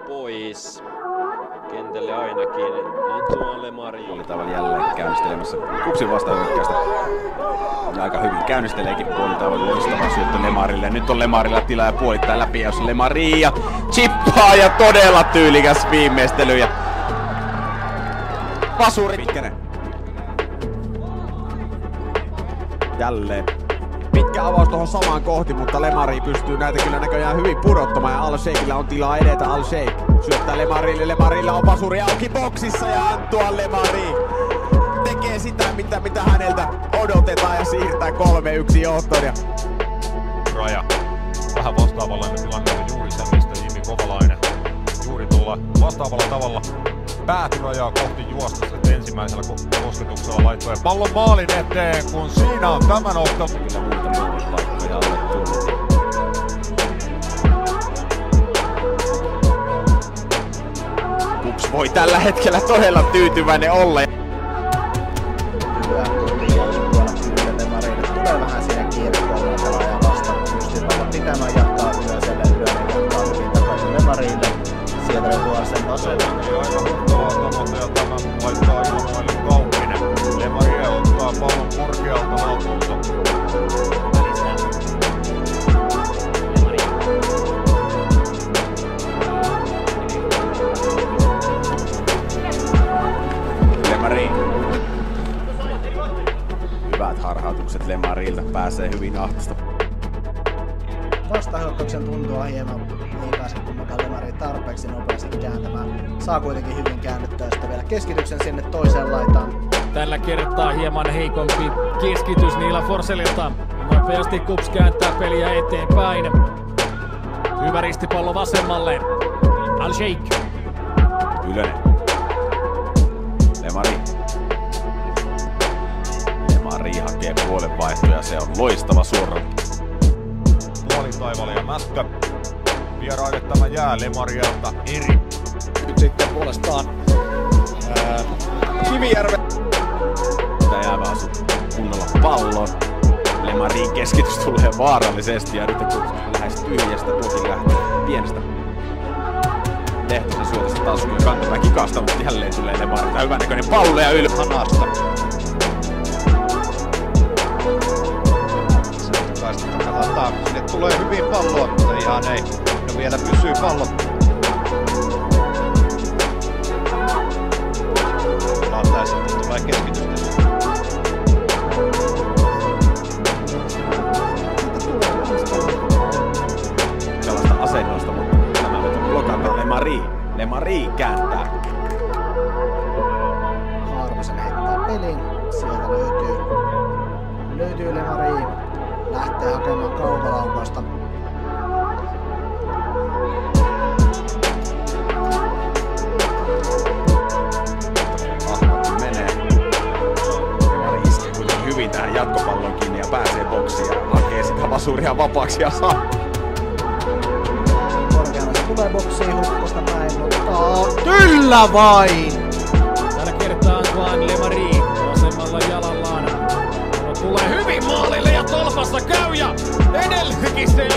pois. Kentälle ainakin Antoine Lemari. Oli tavalla jälleen käynnistelemässä Kupsin vastahyökkäystä. Ja aika hyvin käynnisteleekin puolitaivan loistava syöttö Lemarille. Nyt on Lemarilla tilaa ja puolittaa läpi, jos Lemari ja chippaa ja todella tyylikäs viimeistely. Ja Pasuri Pitkänen. Jälleen. Pitkä avaus tuohon samaan kohti, mutta Lemari pystyy näitä kyllä näköjään hyvin pudottamaan ja Al-Sheikillä on tilaa edetä. Al-Sheik syöttää Lemarille, Lemarilla on Pasuri auki boksissa ja Antoine Lemari tekee sitä mitä häneltä odotetaan ja siirtää 3-1 johtoon. Raja. Vähän vastaavallainen tilanne oli juuri se, mistä Jimi Kovalainen juuri tulla vastaavalla tavalla pääty rajaa kohti juosta, että ensimmäisellä kosketuksella laittoi pallon maalin eteen, kun siinä on tämän ottelun. Kyllä muita maalipaikkoja alle tullut. Kups voi tällä hetkellä todella tyytyväinen olla. Hyvä kotijaus puolella Lemarille. Tulee vähän siinä kiinnipuolella pelaajan vastaan. Pystyy pallon pitämään, jatkaa Ylöselle. Ylönen jatkaa hyvin takaisin Lemarille. Sieltä löytyy Arsen vasella. Tavoite ja tämän laittaa Ilmaille Kauppinen. Lemari ottaa pallon korkealta haltuunsa. Lemari. Hyvät harhautukset Lemarilta, pääsee hyvin ahtasta. Vastahyökkäyksen tuntua hieman ei pääse kummankaan Lemari tarpeeksi nopeasti kääntämään. Saa kuitenkin hyvin käännettyä ja sitten vielä keskityksen sinne toiseen laitaan. Tällä kertaa hieman heikompi keskitys Niila Forssellilta. Nopeasti Kups kääntää peliä eteenpäin. Hyvä ristipallo vasemmalle. Al-Sheik. Ylönen. Lemari. Lemari hakee puolenvaihtoja ja se on loistava suora. Puolitaivalle ja Mätkä. Vieraille tämä jää Lemarilta eri. Nyt sitten puolestaan Kivijärve. Tämä jäävä asuu kunnolla pallon. Lemarin keskitys tulee vaarallisesti ja nyt kun lähes tyhjästä tuokin lähtee pienestä Lehtosen syötästä taas kun Kantamäki kikasta, mutta jälleen tulee Lemarilta hyvän näköinen pallo ja Hanasta. Sinne tulee hyvin palloa, mutta ihan ei. No vielä pysyy pallo. Laittaa sitten tulee keskitystä. Sellaista asennosta, mutta tämä veto blokata Lemari kääntää. Harvosen heittää pelin. Sieltä löytyy Lemari. Lähtee hakemaan kaukalaukausta. Ahmatti menee. Lemari iskee kuitenkin hyvin tähän jatkopallon kiinni ja pääsee boksiin ja hakee sitä vasuria vapaaksi ja saa. Korkeana se tulee boksiin Hukkosta päin, mutta kyllä vain! Tällä kertaa Antoine Lemari vasemmalla jalallaan. Tulee hyvin maalille ja tolpassa käy ja edelleenkin se